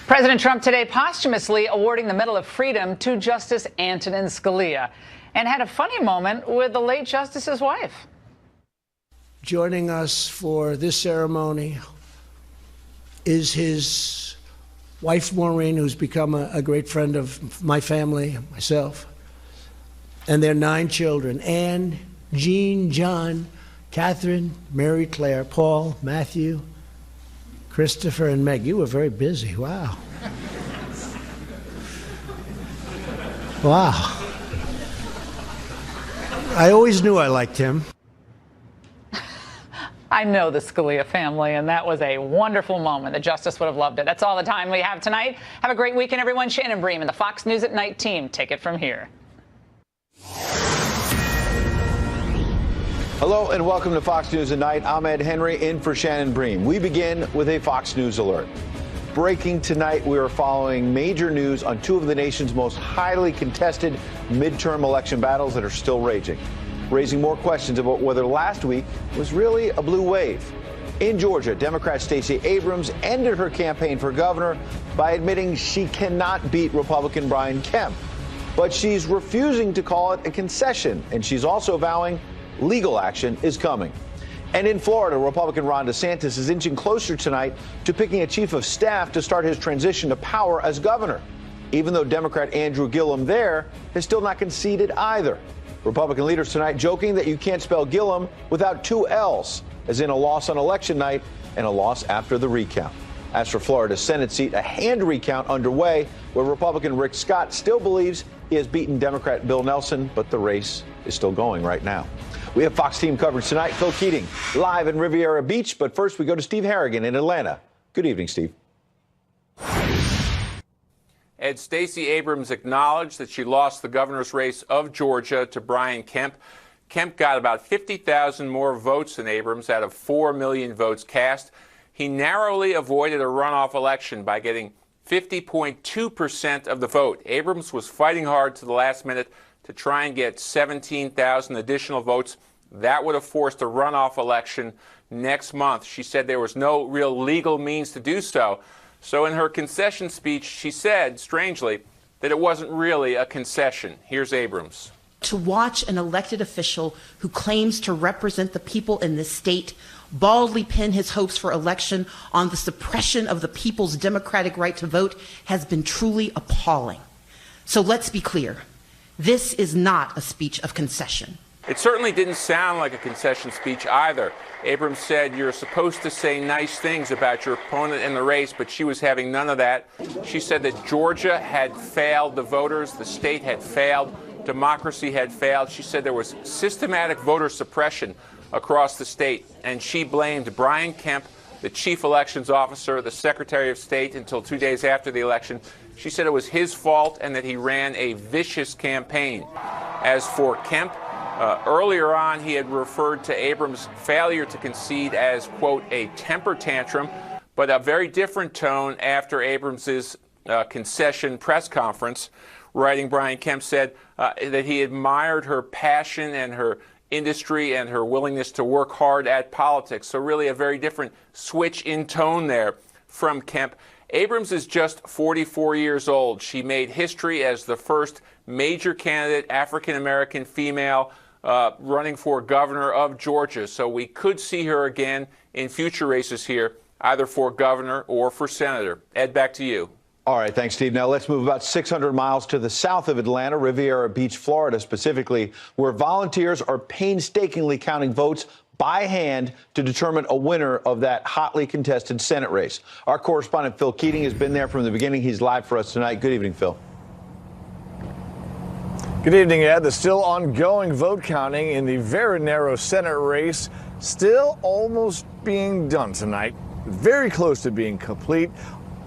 President Trump today posthumously awarding the Medal of Freedom to Justice Antonin Scalia, and had a funny moment with the late justice's wife. Joining us for this ceremony is his wife, Maureen, who's become a great friend of my family, myself, and their 9 children: Anne, Jean, John, Catherine, Mary Claire, Paul, Matthew, Christopher, and Meg. You were very busy. Wow. Wow. I always knew I liked him. I know the Scalia family, and that was a wonderful moment. The justice would have loved it. That's all the time we have tonight. Have a great weekend, everyone. Shannon, Bream, and the Fox News at Night team take it from here. Hello and welcome to Fox News at Night. I'm Ed Henry in for Shannon Bream. We begin with a Fox News alert. Breaking tonight, we are following major news on 2 of the nation's most highly contested midterm election battles that are still raging, raising more questions about whether last week was really a blue wave. In Georgia, Democrat Stacey Abrams ended her campaign for governor by admitting she cannot beat Republican Brian Kemp. But she's refusing to call it a concession, and she's also vowing legal action is coming. And in Florida, Republican Ron DeSantis is inching closer tonight to picking a chief of staff to start his transition to power as governor, even though Democrat Andrew Gillum there has still not conceded either. Republican leaders tonight joking that you can't spell Gillum without 2 L's, as in a loss on election night and a loss after the recount. As for Florida's Senate seat, a hand recount underway where Republican Rick Scott still believes he has beaten Democrat Bill Nelson, but the race is still going right now. We have Fox team coverage tonight. Phil Keating live in Riviera Beach. But first, we go to Steve Harrigan in Atlanta. Good evening, Steve. Ed, Stacey Abrams acknowledged that she lost the governor's race of Georgia to Brian Kemp. Kemp got about 50,000 more votes than Abrams out of 4 million votes cast. He narrowly avoided a runoff election by getting 50.2% of the vote. Abrams was fighting hard to the last minute to try and get 17,000 additional votes. That would have forced a runoff election next month. She said there was no real legal means to do so. So in her concession speech, she said, strangely, that it wasn't really a concession. Here's Abrams. To watch an elected official who claims to represent the people in this state baldly pin his hopes for election on the suppression of the people's democratic right to vote has been truly appalling. So let's be clear. This is not a speech of concession. It certainly didn't sound like a concession speech either. Abrams said you're supposed to say nice things about your opponent in the race, but she was having none of that. She said that Georgia had failed the voters, the state had failed, democracy had failed. She said there was systematic voter suppression across the state, and she blamed Brian Kemp, the chief elections officer, the Secretary of State, until 2 days after the election. She said it was his fault and that he ran a vicious campaign. As for Kemp, earlier on he had referred to Abrams' failure to concede as, quote, a temper tantrum, but a very different tone after Abrams' concession press conference. Writing, Brian Kemp said that he admired her passion and her industry and her willingness to work hard at politics. So really a very different switch in tone there from Kemp. Abrams is just 44 years old. She made history as the first major candidate, African-American female, running for governor of Georgia. So we could see her again in future races here, either for governor or for senator. Ed, back to you. All right, thanks, Steve. Now let's move about 600 miles to the south of Atlanta, Riviera Beach, Florida specifically, where volunteers are painstakingly counting votes by hand to determine a winner of that hotly contested Senate race. Our correspondent Phil Keating has been there from the beginning. He's live for us tonight. Good evening, Phil. Good evening, Ed. The still ongoing vote counting in the very narrow Senate race still almost being done tonight. Very close to being complete.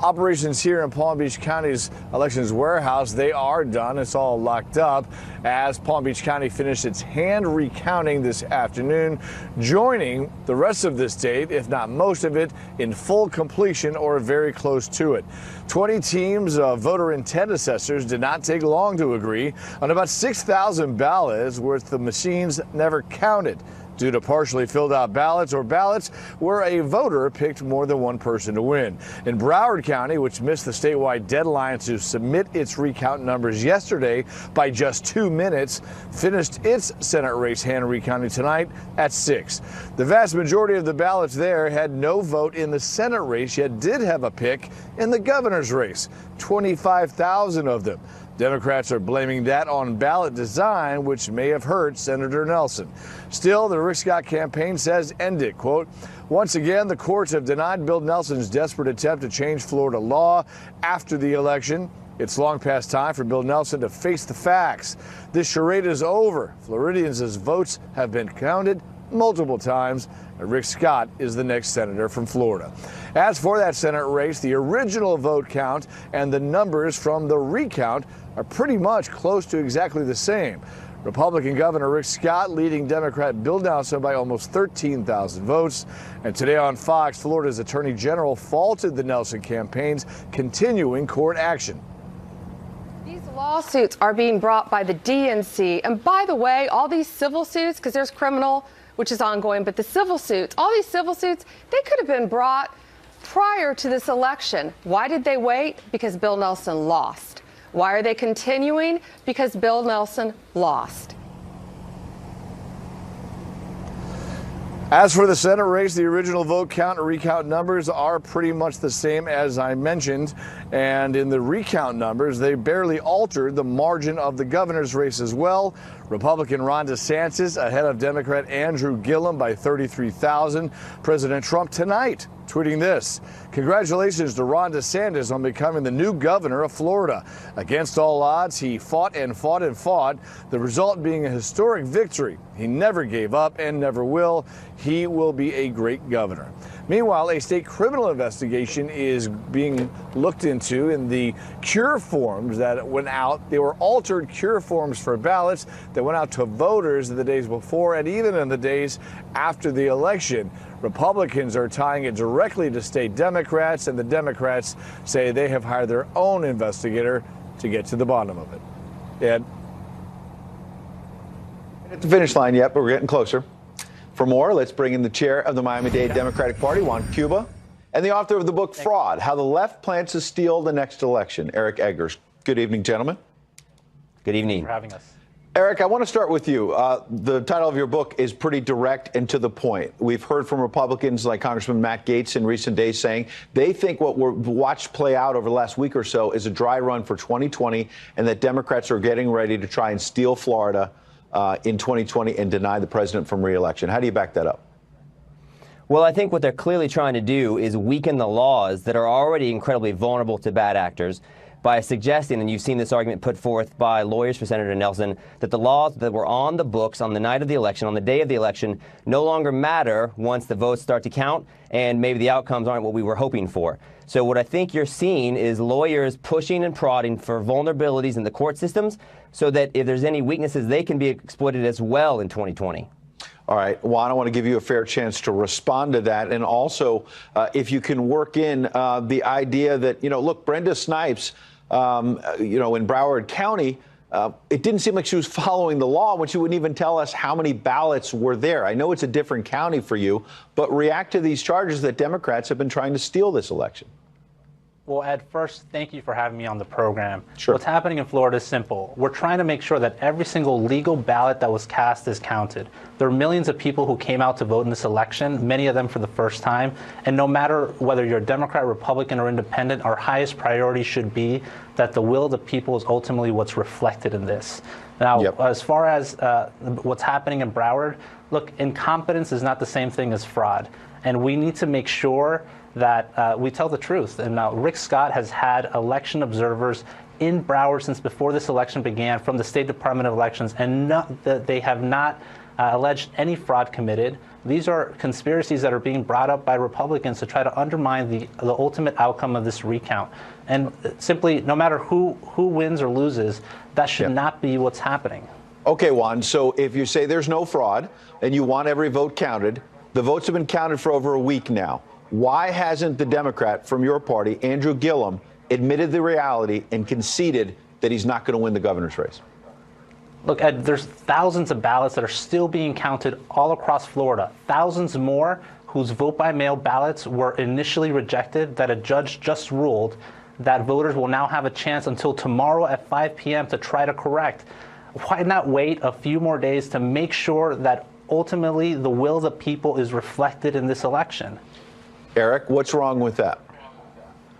Operations here in Palm Beach County's elections warehouse, they are done. It's all locked up as Palm Beach County finished its hand recounting this afternoon, joining the rest of the state, if not most of it, in full completion or very close to it. 20 teams of voter intent assessors did not take long to agree on about 6,000 ballots worth the machines never counted. due to partially filled out ballots or ballots where a voter picked more than one person to win. In Broward County, which missed the statewide deadline to submit its recount numbers yesterday by just 2 minutes, finished its Senate race hand recounting tonight at 6. The vast majority of the ballots there had no vote in the Senate race, yet did have a pick in the governor's race, 25,000 of them. Democrats are blaming that on ballot design, which may have hurt Senator Nelson. Still, the Rick Scott campaign says end it. Quote, once again, the courts have denied Bill Nelson's desperate attempt to change Florida law after the election. It's long past time for Bill Nelson to face the facts. This charade is over. Floridians' votes have been counted multiple times. Rick Scott is the next senator from Florida. As for that Senate race, the original vote count and the numbers from the recount are pretty much close to exactly the same. Republican Governor Rick Scott leading Democrat Bill Nelson by almost 13,000 votes. And today on Fox, Florida's Attorney General faulted the Nelson campaign's continuing court action. These lawsuits are being brought by the DNC. And by the way, all these civil suits, because there's criminal, which is ongoing, but the civil suits, all these civil suits, they could have been brought prior to this election. Why did they wait? Because Bill Nelson lost. Why are they continuing? Because Bill Nelson lost. As for the Senate race, the original vote count and recount numbers are pretty much the same as I mentioned. And in the recount numbers, they barely altered the margin of the governor's race as well. Republican Ron DeSantis ahead of Democrat Andrew Gillum by 33,000. President Trump tonight tweeting this: congratulations to Ron DeSantis on becoming the new governor of Florida. Against all odds, he fought and fought and fought, the result being a historic victory. He never gave up and never will. He will be a great governor. Meanwhile, a state criminal investigation is being looked into in the cure forms that went out. They were altered cure forms for ballots that went out to voters in the days before and even in the days after the election. Republicans are tying it directly to state Democrats, and the Democrats say they have hired their own investigator to get to the bottom of it. Ed? At the finish line yet, but we're getting closer. For more, let's bring in the chair of the Miami-Dade Democratic Party, Juan Cuba, and the author of the book Fraud: How the Left Plans to Steal the Next Election, Eric Eggers. Good evening, gentlemen. Good evening. Thanks for having us. Eric, I want to start with you. The title of your book is pretty direct and to the point. We've heard from Republicans like Congressman Matt Gaetz in recent days saying they think what we've watched play out over the last week or so is a dry run for 2020, and that Democrats are getting ready to try and steal Florida in 2020 and deny the president from re-election. How do you back that up? Well, I think what they're clearly trying to do is weaken the laws that are already incredibly vulnerable to bad actors by suggesting, and you've seen this argument put forth by lawyers for Senator Nelson, that the laws that were on the books on the night of the election, on the day of the election, no longer matter once the votes start to count and maybe the outcomes aren't what we were hoping for. So what I think you're seeing is lawyers pushing and prodding for vulnerabilities in the court systems so that if there's any weaknesses, they can be exploited as well in 2020. All right, Juan, I want to give you a fair chance to respond to that. And also, if you can work in the idea that, look, Brenda Snipes, in Broward County, it didn't seem like she was following the law when she wouldn't even tell us how many ballots were there. I know it's a different county for you, but react to these charges that Democrats have been trying to steal this election. Well, Ed, first, thank you for having me on the program. Sure. What's happening in Florida is simple. We're trying to make sure that every single legal ballot that was cast is counted. There are millions of people who came out to vote in this election, many of them for the first time. And no matter whether you're a Democrat, Republican, or independent, our highest priority should be that the will of the people is ultimately what's reflected in this. Now, as far as what's happening in Broward, look, incompetence is not the same thing as fraud. And we need to make sure that we tell the truth. And now Rick Scott has had election observers in Broward since before this election began from the State Department of Elections, and they have not alleged any fraud committed. These are conspiracies that are being brought up by Republicans to try to undermine the ultimate outcome of this recount. And simply, no matter who wins or loses, that should not be what's happening. Okay, Juan, so if you say there's no fraud and you want every vote counted, the votes have been counted for over a week now. Why hasn't the Democrat from your party, Andrew Gillum, admitted the reality and conceded that he's not going to win the governor's race? Look, Ed, there's thousands of ballots that are still being counted all across Florida. Thousands more whose vote-by-mail ballots were initially rejected that a judge just ruled that voters will now have a chance until tomorrow at 5 p.m. to try to correct. Why not wait a few more days to make sure that ultimately the will of the people is reflected in this election? Eric, what's wrong with that?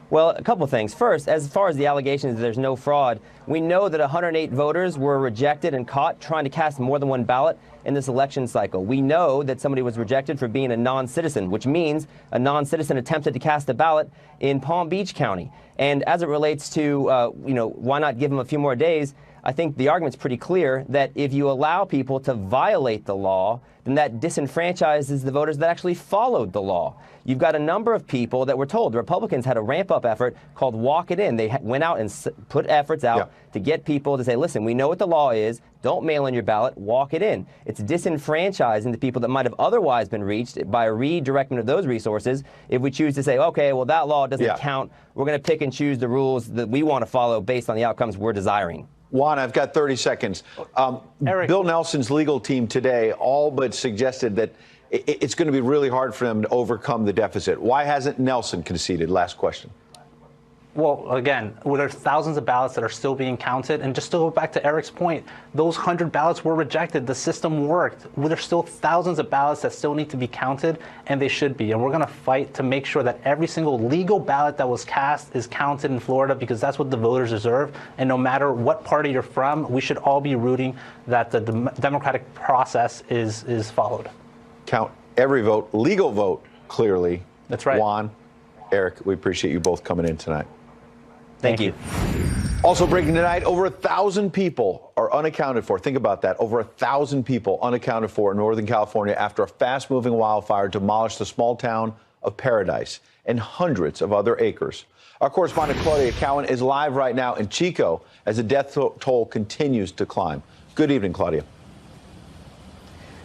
Well, a couple of things. First, as far as the allegations that there's no fraud, we know that 108 voters were rejected and caught trying to cast more than one ballot in this election cycle. We know that somebody was rejected for being a non-citizen, which means a non-citizen attempted to cast a ballot in Palm Beach County. And as it relates to, why not give them a few more days, I think the argument's pretty clear that if you allow people to violate the law, then that disenfranchises the voters that actually followed the law. You've got a number of people that were told, the Republicans had a ramp-up effort called Walk It In. They went out and put efforts out to get people to say, listen, we know what the law is. Don't mail in your ballot. Walk it in. It's disenfranchising the people that might have otherwise been reached by a redirectment of those resources if we choose to say, okay, well, that law doesn't count. We're going to pick and choose the rules that we want to follow based on the outcomes we're desiring. Juan, I've got 30 seconds. Eric, Bill Nelson's legal team today all but suggested that it's going to be really hard for them to overcome the deficit. Why hasn't Nelson conceded? Last question. Well, again, there's thousands of ballots that are still being counted. And just to go back to Eric's point, those 100 ballots were rejected. The system worked. There's still thousands of ballots that still need to be counted, and they should be. And we're going to fight to make sure that every single legal ballot that was cast is counted in Florida, because that's what the voters deserve. And no matter what party you're from, we should all be rooting that the democratic process is followed. Count every vote, legal vote, clearly. That's right. Juan, Eric, we appreciate you both coming in tonight. Thank you. Also breaking tonight, over 1,000 people are unaccounted for. Think about that. Over 1,000 people unaccounted for in Northern California after a fast-moving wildfire demolished the small town of Paradise and hundreds of other acres. Our correspondent Claudia Cowan is live right now in Chico as the death toll continues to climb. Good evening, Claudia.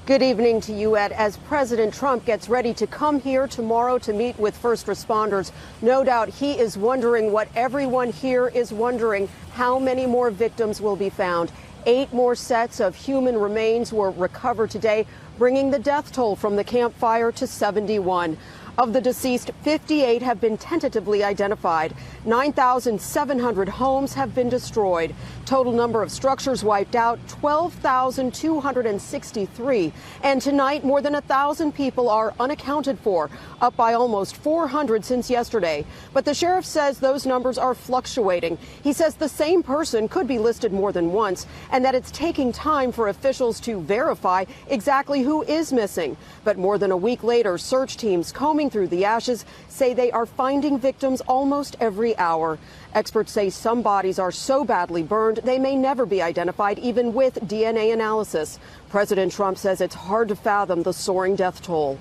Good evening to you, Ed. As President Trump gets ready to come here tomorrow to meet with first responders, no doubt he is wondering what everyone here is wondering: how many more victims will be found. 8 more sets of human remains were recovered today, bringing the death toll from the Camp Fire to 71. Of the deceased, 58 have been tentatively identified. 9,700 homes have been destroyed. Total number of structures wiped out, 12,263. And tonight, more than 1,000 people are unaccounted for, up by almost 400 since yesterday. But the sheriff says those numbers are fluctuating. He says the same person could be listed more than once, and that it's taking time for officials to verify exactly who is missing. But more than a week later, search teams combing through the ashes say they are finding victims almost every hour. Experts say some bodies are so badly burned they may never be identified, even with DNA analysis. President Trump says it's hard to fathom the soaring death toll.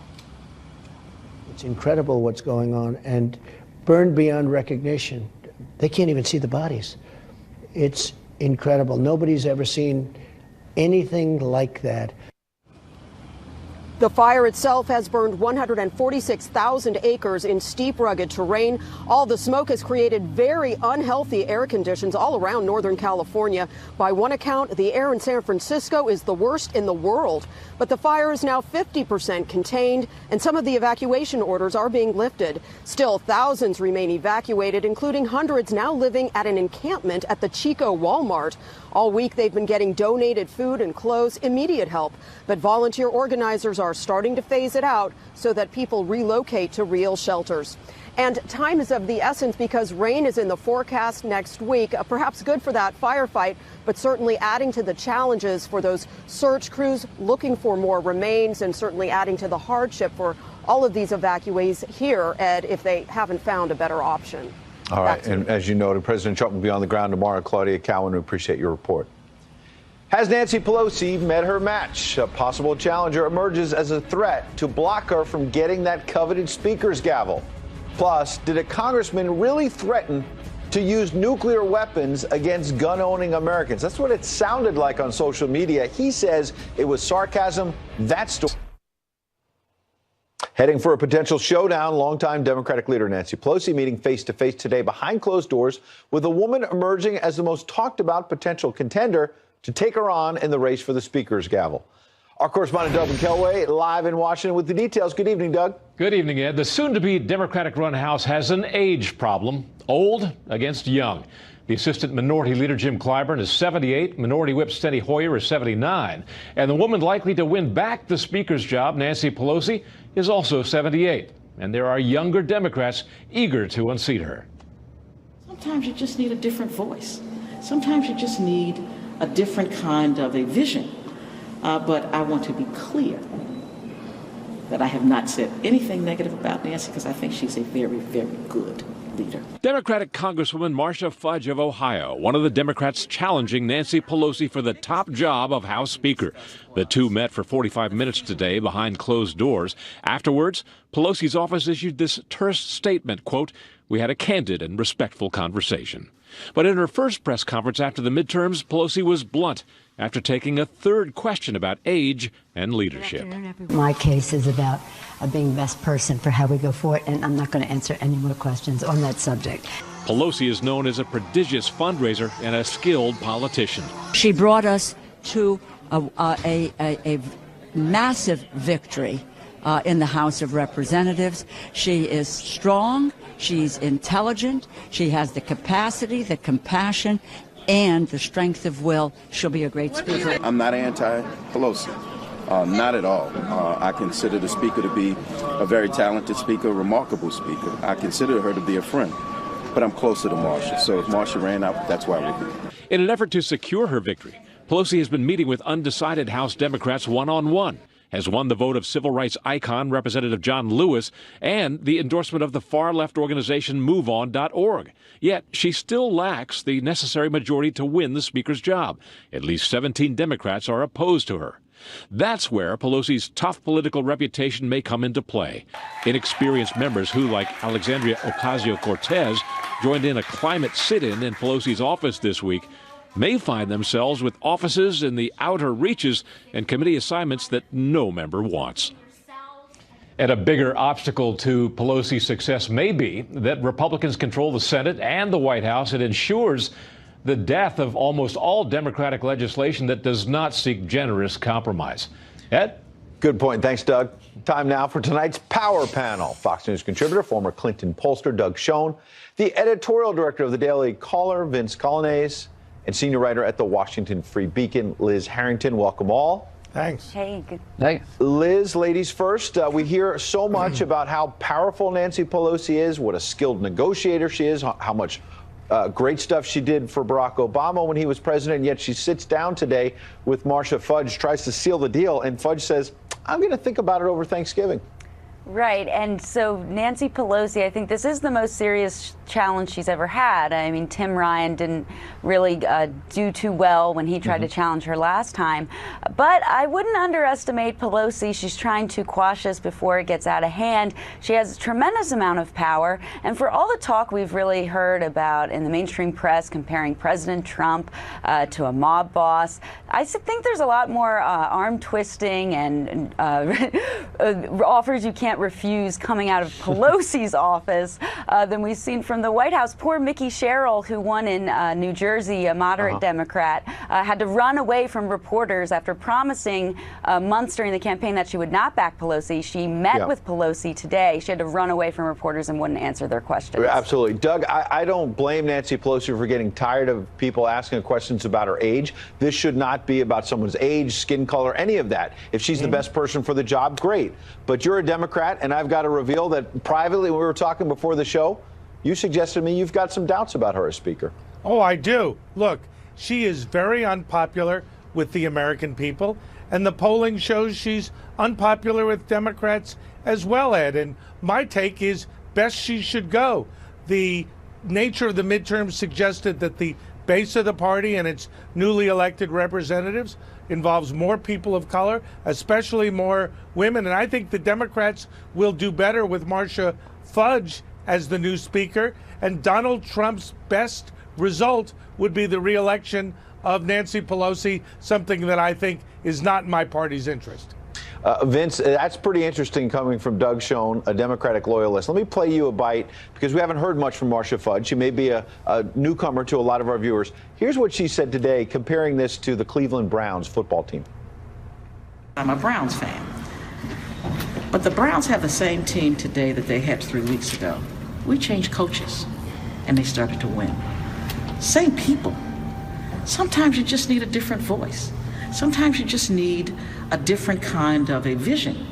It's incredible what's going on, and burned beyond recognition. They can't even see the bodies. It's incredible. Nobody's ever seen anything like that. The fire itself has burned 146,000 acres in steep, rugged terrain. All the smoke has created very unhealthy air conditions all around Northern California. By one account, the air in San Francisco is the worst in the world. But the fire is now 50% contained, and some of the evacuation orders are being lifted. Still, thousands remain evacuated, including hundreds now living at an encampment at the Chico Walmart. All week, they've been getting donated food and clothes, immediate help. But volunteer organizers are starting to phase it out so that people relocate to real shelters. And time is of the essence because rain is in the forecast next week. Perhaps good for that firefight, but certainly adding to the challenges for those search crews looking for more remains, and certainly adding to the hardship for all of these evacuees here, Ed, if they haven't found a better option. All right. And as you noted, President Trump will be on the ground tomorrow. Claudia Cowan, we appreciate your report. Has Nancy Pelosi met her match? A possible challenger emerges as a threat to block her from getting that coveted speaker's gavel. Plus, did a congressman really threaten to use nuclear weapons against gun-owning Americans? That's what it sounded like on social media. He says it was sarcasm. That's heading for a potential showdown. Longtime Democratic leader Nancy Pelosi meeting face-to-face today behind closed doors with a woman emerging as the most talked about potential contender to take her on in the race for the Speaker's gavel. Our correspondent Doug McKelway live in Washington with the details. Good evening, Doug. Good evening, Ed. The soon-to-be Democratic-run House has an age problem, old against young. The Assistant Minority Leader Jim Clyburn is 78, Minority Whip Steny Hoyer is 79, and the woman likely to win back the Speaker's job, Nancy Pelosi, is also 78. And there are younger Democrats eager to unseat her. Sometimes you just need a different voice. Sometimes you just need a different kind of a vision. But I want to be clear that I have not said anything negative about Nancy because I think she's a very, very good leader. Democratic Congresswoman Marcia Fudge of Ohio, one of the Democrats challenging Nancy Pelosi for the top job of House Speaker. The two met for 45 minutes today behind closed doors. Afterwards, Pelosi's office issued this terse statement, quote, "We had a candid and respectful conversation." But in her first press conference after the midterms, Pelosi was blunt after taking a third question about age and leadership. My case is about being the best person for how we go forward, and I'm not going to answer any more questions on that subject. Pelosi is known as a prodigious fundraiser and a skilled politician. She brought us to a massive victory in the House of Representatives. She is strong, she's intelligent, she has the capacity, the compassion, and the strength of will. She'll be a great speaker. I'm not anti-Pelosi, not at all. I consider the speaker to be a very talented speaker, a remarkable speaker. I consider her to be a friend, but I'm closer to Marcia. So if Marcia ran out, that's why we're here. In an effort to secure her victory, Pelosi has been meeting with undecided House Democrats one-on-one, has won the vote of civil rights icon Representative John Lewis and the endorsement of the far-left organization MoveOn.org. Yet she still lacks the necessary majority to win the Speaker's job. At least 17 Democrats are opposed to her. That's where Pelosi's tough political reputation may come into play. Inexperienced members who, like Alexandria Ocasio-Cortez, joined in a climate sit-in in Pelosi's office this week, may find themselves with offices in the outer reaches and committee assignments that no member wants. And a bigger obstacle to Pelosi's success may be that Republicans control the Senate and the White House. It ensures the death of almost all Democratic legislation that does not seek generous compromise. Ed? Good point. Thanks, Doug. Time now for tonight's Power Panel. Fox News contributor, former Clinton pollster Doug Schoen, the editorial director of the Daily Caller, Vince Colonnese, and senior writer at the Washington Free Beacon, Liz Harrington. Welcome all. Thanks. Hey, good. Hey. Liz, ladies first. We hear so much about how powerful Nancy Pelosi is, what a skilled negotiator she is, how much great stuff she did for Barack Obama when he was president, and yet she sits down today with Marcia Fudge, tries to seal the deal, and Fudge says, I'm going to think about it over Thanksgiving. Right, and so Nancy Pelosi, I think this is the most serious challenge she's ever had. I mean, Tim Ryan didn't really do too well when he tried to challenge her last time. But I wouldn't underestimate Pelosi. She's trying to quash this before it gets out of hand. She has a tremendous amount of power. And for all the talk we've really heard about in the mainstream press comparing President Trump to a mob boss, I think there's a lot more arm twisting and offers you can't refuse coming out of Pelosi's office than we've seen from the White House. Poor Mickey Sherrill, who won in New Jersey, a moderate Democrat, had to run away from reporters after promising months during the campaign that she would not back Pelosi. She met with Pelosi today. She had to run away from reporters and wouldn't answer their questions. Absolutely. Doug, I don't blame Nancy Pelosi for getting tired of people asking questions about her age. This should not be about someone's age, skin color, any of that. If she's the best person for the job, great. But you're a Democrat, and I've got to reveal that privately, when we were talking before the show, you suggested to me you've got some doubts about her as Speaker. Oh, I do. Look, she is very unpopular with the American people, and the polling shows she's unpopular with Democrats as well, Ed. And my take is best she should go. The nature of the midterms suggested that the base of the party and its newly elected representatives involves more people of color, especially more women. And I think the Democrats will do better with Marcia Fudge as the new Speaker. And Donald Trump's best result would be the re-election of Nancy Pelosi, something that I think is not in my party's interest. Vince, that's pretty interesting coming from Doug Schoen, a Democratic loyalist. Let me play you a bite because we haven't heard much from Marcia Fudge. She may be a newcomer to a lot of our viewers. Here's what she said today, comparing this to the Cleveland Browns football team. I'm a Browns fan. But the Browns have the same team today that they had 3 weeks ago. We changed coaches, and they started to win. Same people. Sometimes you just need a different voice. Sometimes you just need a different kind of a vision.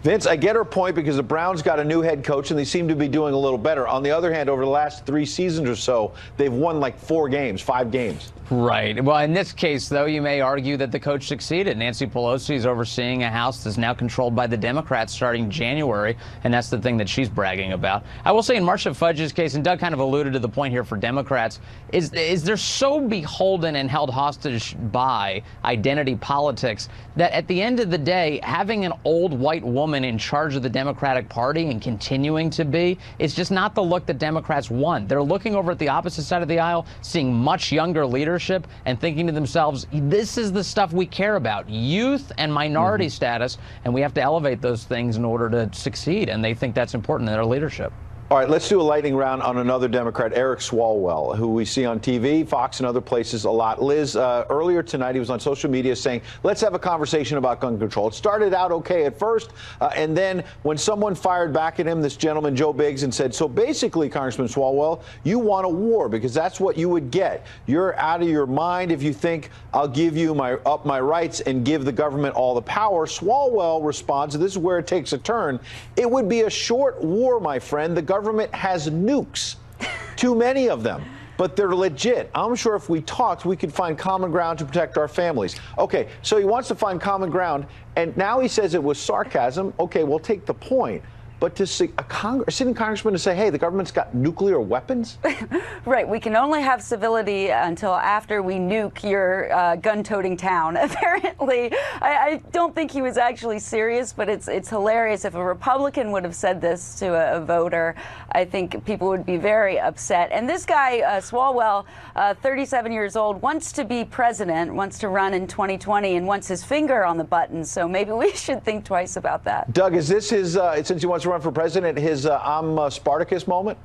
Vince, I get her point because the Browns got a new head coach and they seem to be doing a little better. On the other hand, over the last 3 seasons or so, they've won like 4 games, 5 games. Right. Well, in this case, though, you may argue that the coach succeeded. Nancy Pelosi is overseeing a House that's now controlled by the Democrats starting January, and that's the thing that she's bragging about. I will say in Marcia Fudge's case, and Doug kind of alluded to the point here for Democrats, is they're so beholden and held hostage by identity politics that at the end of the day, having an old white woman in charge of the Democratic Party and continuing to be is just not the look that Democrats want. They're looking over at the opposite side of the aisle, seeing much younger leadership and thinking to themselves, this is the stuff we care about, youth and minority status, and we have to elevate those things in order to succeed, and they think that's important in their leadership. All right, let's do a lightning round on another Democrat, Eric Swalwell, who we see on TV, Fox, and other places a lot. Liz, earlier tonight, he was on social media saying, let's have a conversation about gun control. It started out okay at first, and then when someone fired back at him, this gentleman, Joe Biggs, and said, so basically, Congressman Swalwell, you want a war because that's what you would get. You're out of your mind if you think I'll give you my rights and give the government all the power. Swalwell responds, this is where it takes a turn, it would be a short war, my friend. The government has nukes, too many of them, but they're legit. I'm sure if we talked, we could find common ground to protect our families. Okay, so he wants to find common ground, and now he says it was sarcasm. Okay, we'll take the point. But to see a sitting congressman to say, hey, the government's got nuclear weapons? Right. We can only have civility until after we nuke your gun-toting town. Apparently, I don't think he was actually serious, but it's hilarious. If a Republican would have said this to a voter, I think people would be very upset. And this guy, Swalwell, 37 years old, wants to be president, wants to run in 2020, and wants his finger on the button. So maybe we should think twice about that. Doug, is this his, since he wants to run for president, his I'm Spartacus moment?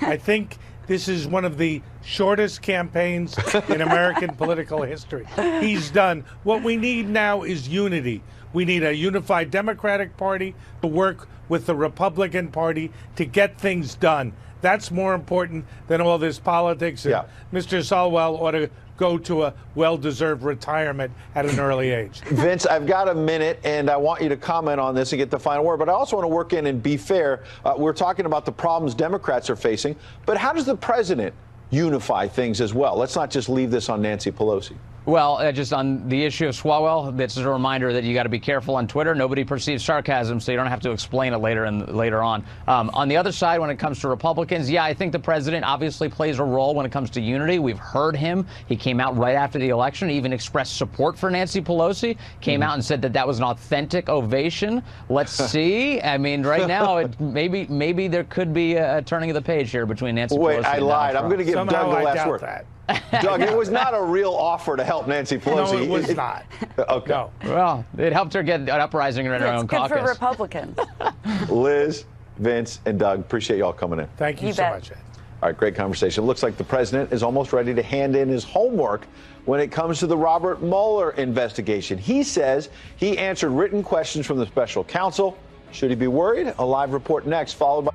I think this is one of the shortest campaigns in American political history. He's done. What we need now is unity. We need a unified Democratic Party to work with the Republican Party to get things done. That's more important than all this politics. And Mr. Swalwell ought to go to a well-deserved retirement at an early age. Vince, I've got a minute, and I want you to comment on this and get the final word. But I also want to work in and be fair. We're talking about the problems Democrats are facing. But how does the president unify things as well? Let's not just leave this on Nancy Pelosi. Well, just on the issue of Swalwell, this is a reminder that you got to be careful on Twitter. Nobody perceives sarcasm, so you don't have to explain it later on. On the other side, when it comes to Republicans, yeah, I think the president obviously plays a role when it comes to unity. We've heard him. He came out right after the election, even expressed support for Nancy Pelosi, came out and said that that was an authentic ovation. Let's see. I mean, right now, maybe there could be a turning of the page here between Nancy Pelosi and Donald Trump. Wait, I lied. I'm going to give Doug the last word. That. Doug, it was not a real offer to help Nancy Pelosi. No, it was not. Okay. No. Well, it helped her get an uprising in her own caucus. It's good for Republicans. Liz, Vince, and Doug, appreciate y'all coming in. Thank you so much, Ed. All right, great conversation. Looks like the president is almost ready to hand in his homework when it comes to the Robert Mueller investigation. He says he answered written questions from the special counsel. Should he be worried? A live report next, followed by...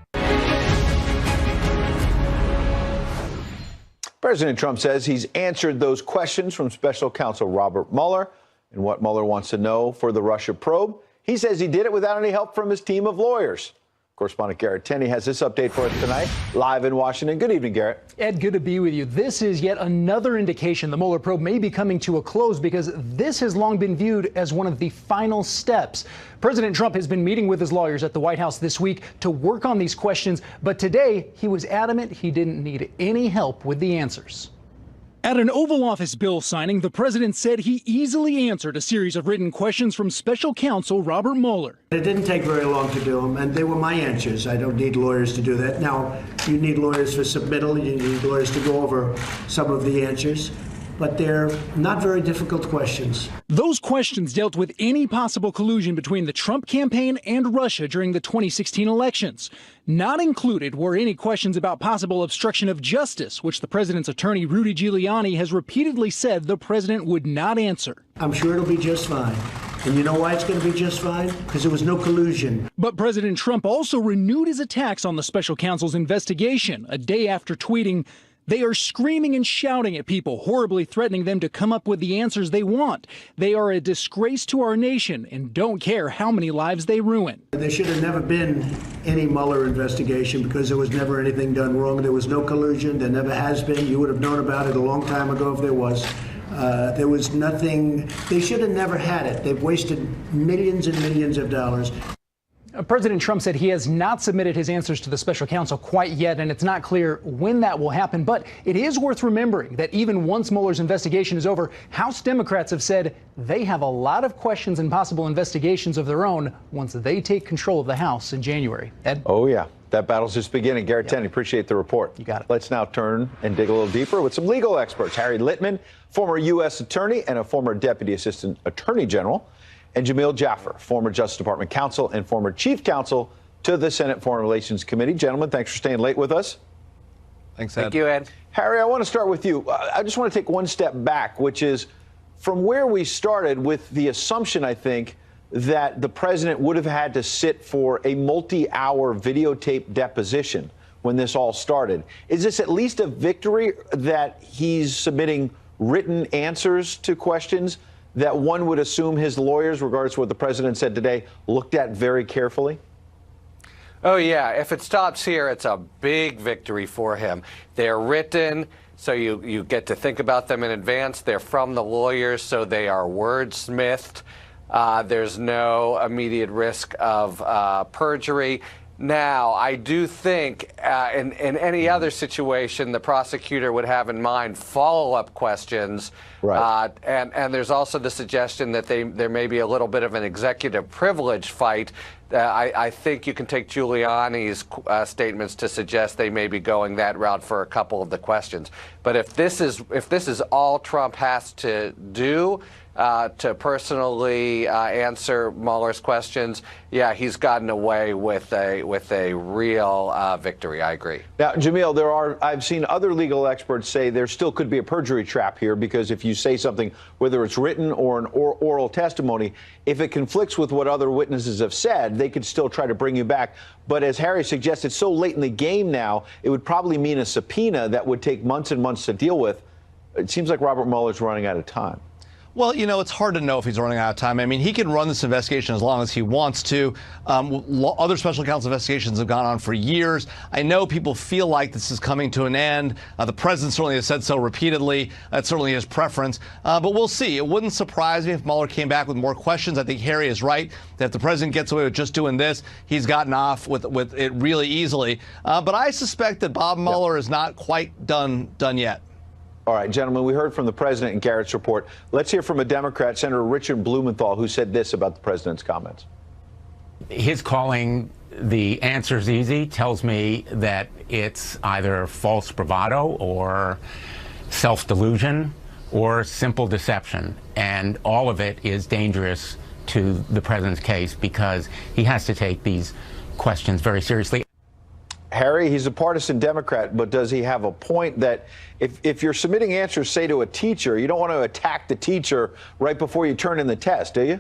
President Trump says he's answered those questions from special counsel Robert Mueller and what Mueller wants to know for the Russia probe. He says he did it without any help from his team of lawyers. Correspondent Garrett Tenney has this update for us tonight, live in Washington. Good evening, Garrett. Ed, good to be with you. This is yet another indication the Mueller probe may be coming to a close because this has long been viewed as one of the final steps. President Trump has been meeting with his lawyers at the White House this week to work on these questions, but today he was adamant he didn't need any help with the answers. At an Oval Office bill signing, the president said he easily answered a series of written questions from special counsel Robert Mueller. It didn't take very long to do them, and they were my answers. I don't need lawyers to do that. Now, you need lawyers for submittal. You need lawyers to go over some of the answers. but they're not very difficult questions. Those questions dealt with any possible collusion between the Trump campaign and Russia during the 2016 elections. Not included were any questions about possible obstruction of justice, which the president's attorney Rudy Giuliani has repeatedly said the president would not answer. I'm sure it'll be just fine. And you know why it's going to be just fine? Because there was no collusion. But President Trump also renewed his attacks on the special counsel's investigation a day after tweeting, "They are screaming and shouting at people, horribly threatening them to come up with the answers they want. They are a disgrace to our nation and don't care how many lives they ruin." There should have never been any Mueller investigation because there was never anything done wrong. There was no collusion. There never has been. You would have known about it a long time ago if there was. There was nothing. They should have never had it. They've wasted millions and millions of dollars. President Trump said he has not submitted his answers to the special counsel quite yet, and it's not clear when that will happen. But it is worth remembering that even once Mueller's investigation is over, House Democrats have said they have a lot of questions and possible investigations of their own once they take control of the House in January. Ed? Oh, yeah. That battle's just beginning. Garrett Tenney, appreciate the report. You got it. Let's now turn and dig a little deeper with some legal experts. Harry Litman, former U.S. attorney and a former deputy assistant attorney general, and Jamil Jaffer, former Justice Department counsel and former chief counsel to the Senate Foreign Relations Committee. Gentlemen, thanks for staying late with us. Thanks, Ed. Thank you, Ed. Harry, I want to start with you. I just want to take one step back, which is from where we started with the assumption, I think, that the president would have had to sit for a multi-hour videotape deposition when this all started. Is this at least a victory that he's submitting written answers to questions that one would assume his lawyers, regardless of what the president said today, looked at very carefully? Oh, yeah. If it stops here, it's a big victory for him. They're written, so you get to think about them in advance. They're from the lawyers, so they are wordsmithed. There's no immediate risk of perjury. Now, I do think in any other situation, the prosecutor would have in mind follow-up questions. Right. And there's also the suggestion that there may be a little bit of an executive privilege fight. I think you can take Giuliani's statements to suggest they may be going that route for a couple of the questions. But if this is all Trump has to do, to personally answer Mueller's questions, yeah, he's gotten away with a real victory. I agree. Now, Jamil, I've seen other legal experts say there still could be a perjury trap here because if you say something, whether it's written or an oral testimony, if it conflicts with what other witnesses have said, they could still try to bring you back. But as Harry suggested, so late in the game now, it would probably mean a subpoena that would take months and months to deal with. It seems like Robert Mueller's running out of time. Well, you know, it's hard to know if he's running out of time. I mean, he can run this investigation as long as he wants to. Other special counsel investigations have gone on for years. I know people feel like this is coming to an end. The president certainly has said so repeatedly. That's certainly his preference. But we'll see. It wouldn't surprise me if Mueller came back with more questions. I think Harry is right that if the president gets away with just doing this, he's gotten off with it really easily. But I suspect that Bob Mueller is not quite done yet. All right, gentlemen, we heard from the president in Garrett's report. Let's hear from a Democrat, Senator Richard Blumenthal, who said this about the president's comments. His calling the answers easy tells me that it's either false bravado or self-delusion or simple deception. And all of it is dangerous to the president's case because he has to take these questions very seriously. Harry, he's a partisan Democrat, but does he have a point that if you're submitting answers, say, to a teacher, you don't want to attack the teacher right before you turn in the test, do you?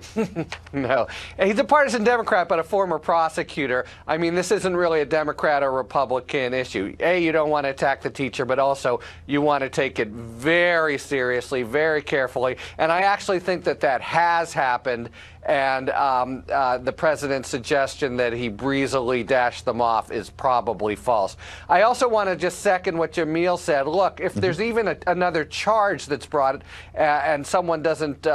No. He's a partisan Democrat, but a former prosecutor. I mean, this isn't really a Democrat or Republican issue. You don't want to attack the teacher, but also you want to take it very seriously, very carefully. And I actually think that has happened. And the president's suggestion that he breezily dashed them off is probably false. I also want to just second what Jamil said. Look, if there's even another charge that's brought and someone doesn't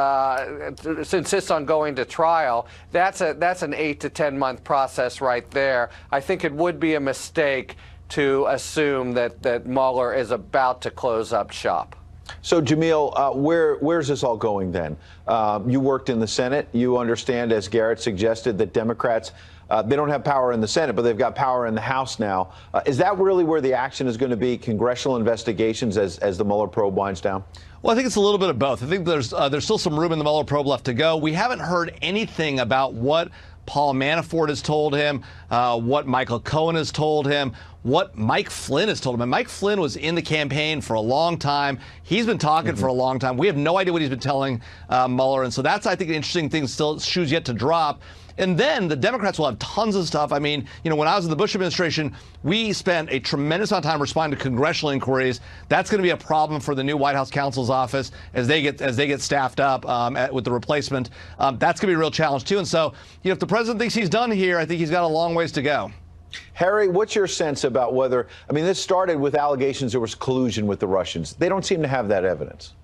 insist on going to trial, that's an 8 to 10 month process right there. I think it would be a mistake to assume that Mueller is about to close up shop. So, Jamil, where's this all going then? You worked in the Senate. You understand, as Garrett suggested, that Democrats They don't have power in the Senate, but they've got power in the House now. Is that really where the action is going to be, congressional investigations as the Mueller probe winds down? Well, I think it's a little bit of both. I think there's still some room in the Mueller probe left to go. We haven't heard anything about what Paul Manafort has told him, what Michael Cohen has told him, what Mike Flynn has told him. And Mike Flynn was in the campaign for a long time. He's been talking for a long time. We have no idea what he's been telling Mueller. And so that's, I think, an interesting thing, still shoes yet to drop. And then the Democrats will have tons of stuff. I mean, you know, when I was in the Bush administration, we spent a tremendous amount of time responding to congressional inquiries. That's going to be a problem for the new White House counsel's office as they get staffed up with the replacement. That's going to be a real challenge, too. And so, you know, if the president thinks he's done here, I think he's got a long ways to go. Harry, what's your sense about whether, I mean, this started with allegations there was collusion with the Russians. They don't seem to have that evidence.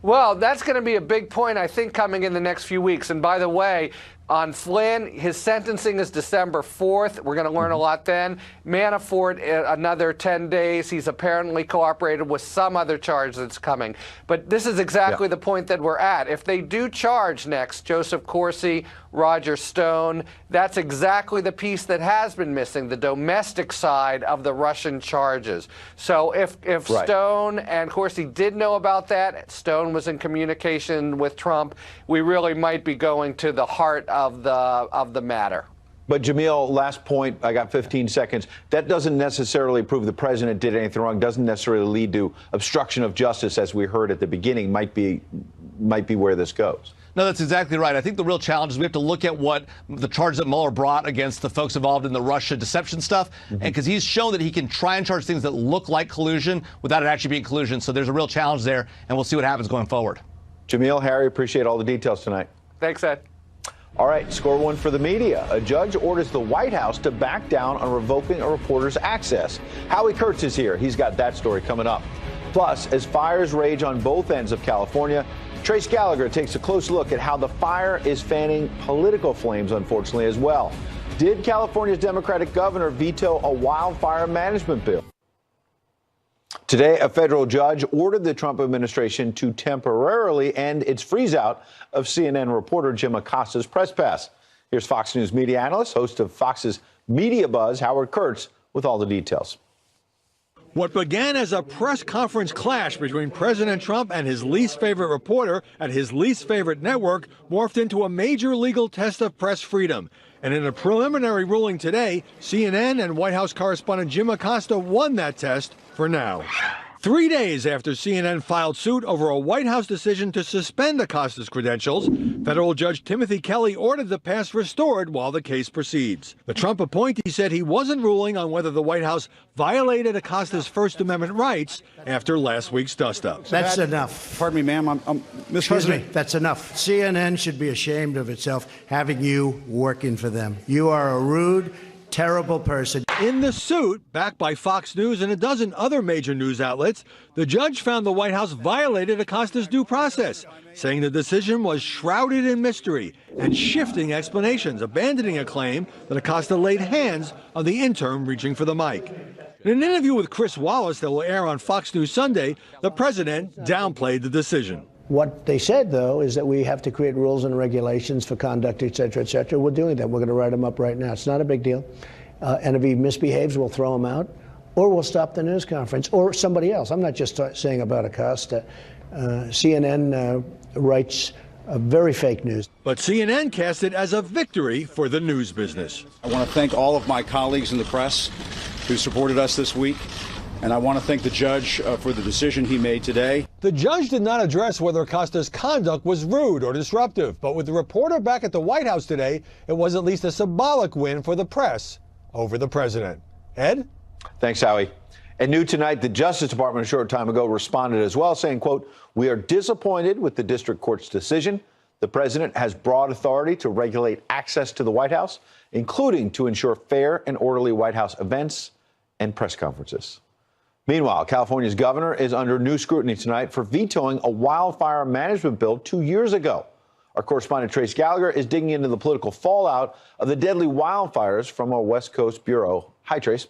Well, that's going to be a big point, I think, coming in the next few weeks. And by the way, on Flynn, his sentencing is December 4th. We're going to learn a lot then. Manafort, another 10 days. He's apparently cooperated with some other charge that's coming. But this is exactly the point that we're at. If they do charge next, Joseph Corsi, Roger Stone, that's exactly the piece that has been missing, the domestic side of the Russian charges. So if Stone and Corsi did know about that, Stone was in communication with Trump, we really might be going to the heart of the matter. But Jamil, last point, I got 15 seconds. That doesn't necessarily prove the president did anything wrong, doesn't necessarily lead to obstruction of justice, as we heard at the beginning, might be where this goes. No, that's exactly right. I think the real challenge is we have to look at what the charge that Mueller brought against the folks involved in the Russia deception stuff, and because he's shown that he can try and charge things that look like collusion without it actually being collusion. So there's a real challenge there, and we'll see what happens going forward. Jamil, Harry, appreciate all the details tonight. Thanks, Ed. All right, score one for the media. A judge orders the White House to back down on revoking a reporter's access. Howie Kurtz is here. He's got that story coming up. Plus, as fires rage on both ends of California, Trace Gallagher takes a close look at how the fire is fanning political flames, unfortunately, as well. Did California's Democratic governor veto a wildfire management bill? Today, a federal judge ordered the Trump administration to temporarily end its freeze-out of CNN reporter Jim Acosta's press pass. Here's Fox News media analyst, host of Fox's Media Buzz, Howard Kurtz, with all the details. What began as a press conference clash between President Trump and his least favorite reporter at his least favorite network morphed into a major legal test of press freedom. And in a preliminary ruling today, CNN and White House correspondent Jim Acosta won that test for now. 3 days after CNN filed suit over a White House decision to suspend Acosta's credentials, federal Judge Timothy Kelly ordered the pass restored while the case proceeds. The Trump appointee said he wasn't ruling on whether the White House violated Acosta's First Amendment rights after last week's dust-up. That's enough. Pardon me, ma'am. Excuse me. That's enough. CNN should be ashamed of itself having you working for them. You are a rude, terrible person. In the suit, backed by Fox News and a dozen other major news outlets, the judge found the White House violated Acosta's due process, saying the decision was shrouded in mystery and shifting explanations, abandoning a claim that Acosta laid hands on the intern reaching for the mic. In an interview with Chris Wallace that will air on Fox News Sunday, the president downplayed the decision. What they said, though, is that we have to create rules and regulations for conduct, et cetera, et cetera. We're doing that. We're going to write them up right now. It's not a big deal. And if he misbehaves, we'll throw him out, or we'll stop the news conference, or somebody else. I'm not just saying about Acosta. CNN writes very fake news. But CNN cast it as a victory for the news business. I want to thank all of my colleagues in the press who supported us this week. And I want to thank the judge for the decision he made today. The judge did not address whether Acosta's conduct was rude or disruptive, but with the reporter back at the White House today, it was at least a symbolic win for the press over the president. Ed? Thanks, Howie. And new tonight, the Justice Department a short time ago responded as well, saying, quote, "We are disappointed with the district court's decision. The president has broad authority to regulate access to the White House, including to ensure fair and orderly White House events and press conferences." Meanwhile, California's governor is under new scrutiny tonight for vetoing a wildfire management bill 2 years ago. Our correspondent Trace Gallagher is digging into the political fallout of the deadly wildfires from our West Coast bureau. Hi, Trace.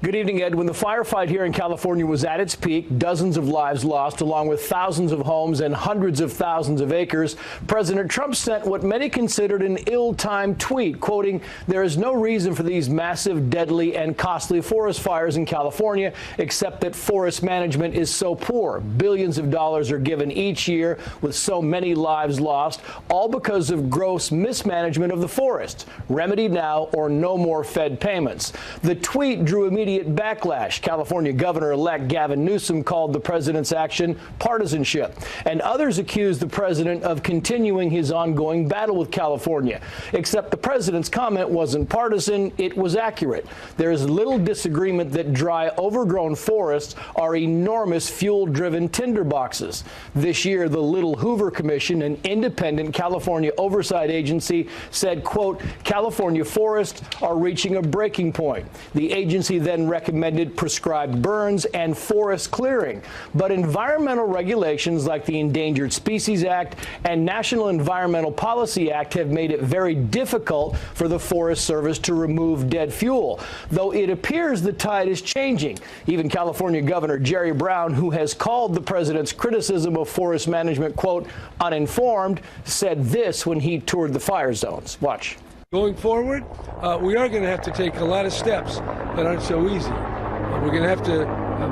Good evening, Ed. When the firefight here in California was at its peak, dozens of lives lost, along with thousands of homes and hundreds of thousands of acres, President Trump sent what many considered an ill-timed tweet, quoting, "There is no reason for these massive, deadly, and costly forest fires in California, except that forest management is so poor. Billions of dollars are given each year with so many lives lost, all because of gross mismanagement of the forest. Remedy now or no more Fed payments." The tweet drew immediate backlash. California Governor-elect Gavin Newsom called the president's action partisanship, and others accused the president of continuing his ongoing battle with California. Except the president's comment wasn't partisan, it was accurate. There is little disagreement that dry, overgrown forests are enormous fuel-driven tinderboxes. This year, the Little Hoover Commission, an independent California oversight agency, said, quote, "California forests are reaching a breaking point." The agency then recommended prescribed burns and forest clearing. But environmental regulations like the Endangered Species Act and National Environmental Policy Act have made it very difficult for the Forest Service to remove dead fuel, though it appears the tide is changing. Even California Governor Jerry Brown, who has called the president's criticism of forest management, quote, uninformed, said this when he toured the fire zones. Watch. Going forward, we are going to have to take a lot of steps that aren't so easy. We're going to have to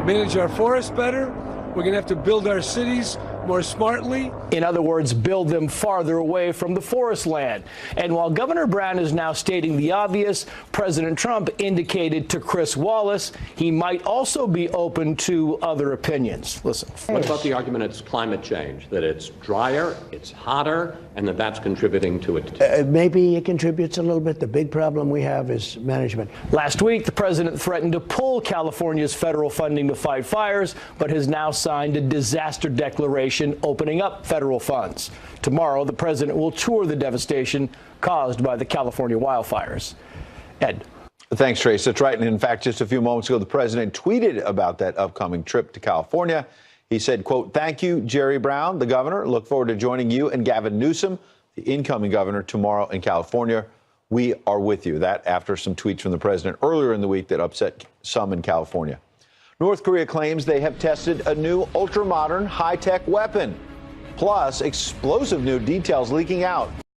manage our forests better. We're going to have to build our cities more smartly. In other words, build them farther away from the forest land. And while Governor Brown is now stating the obvious, President Trump indicated to Chris Wallace he might also be open to other opinions. Listen. What about the argument it's climate change, that it's drier, it's hotter, and that that's contributing to it? Maybe it contributes a little bit. The big problem we have is management. Last week, the president threatened to pull California's federal funding to fight fires, but has now signed a disaster declaration opening up federal funds. Tomorrow, the president will tour the devastation caused by the California wildfires. Ed. Thanks, Trace. That's right. And in fact, just a few moments ago, the president tweeted about that upcoming trip to California. He said, quote, "Thank you, Jerry Brown, the governor. Look forward to joining you and Gavin Newsom, the incoming governor, tomorrow in California. We are with you." That after some tweets from the president earlier in the week that upset some in California. North Korea claims they have tested a new ultra-modern high-tech weapon. Plus, explosive new details leaking out.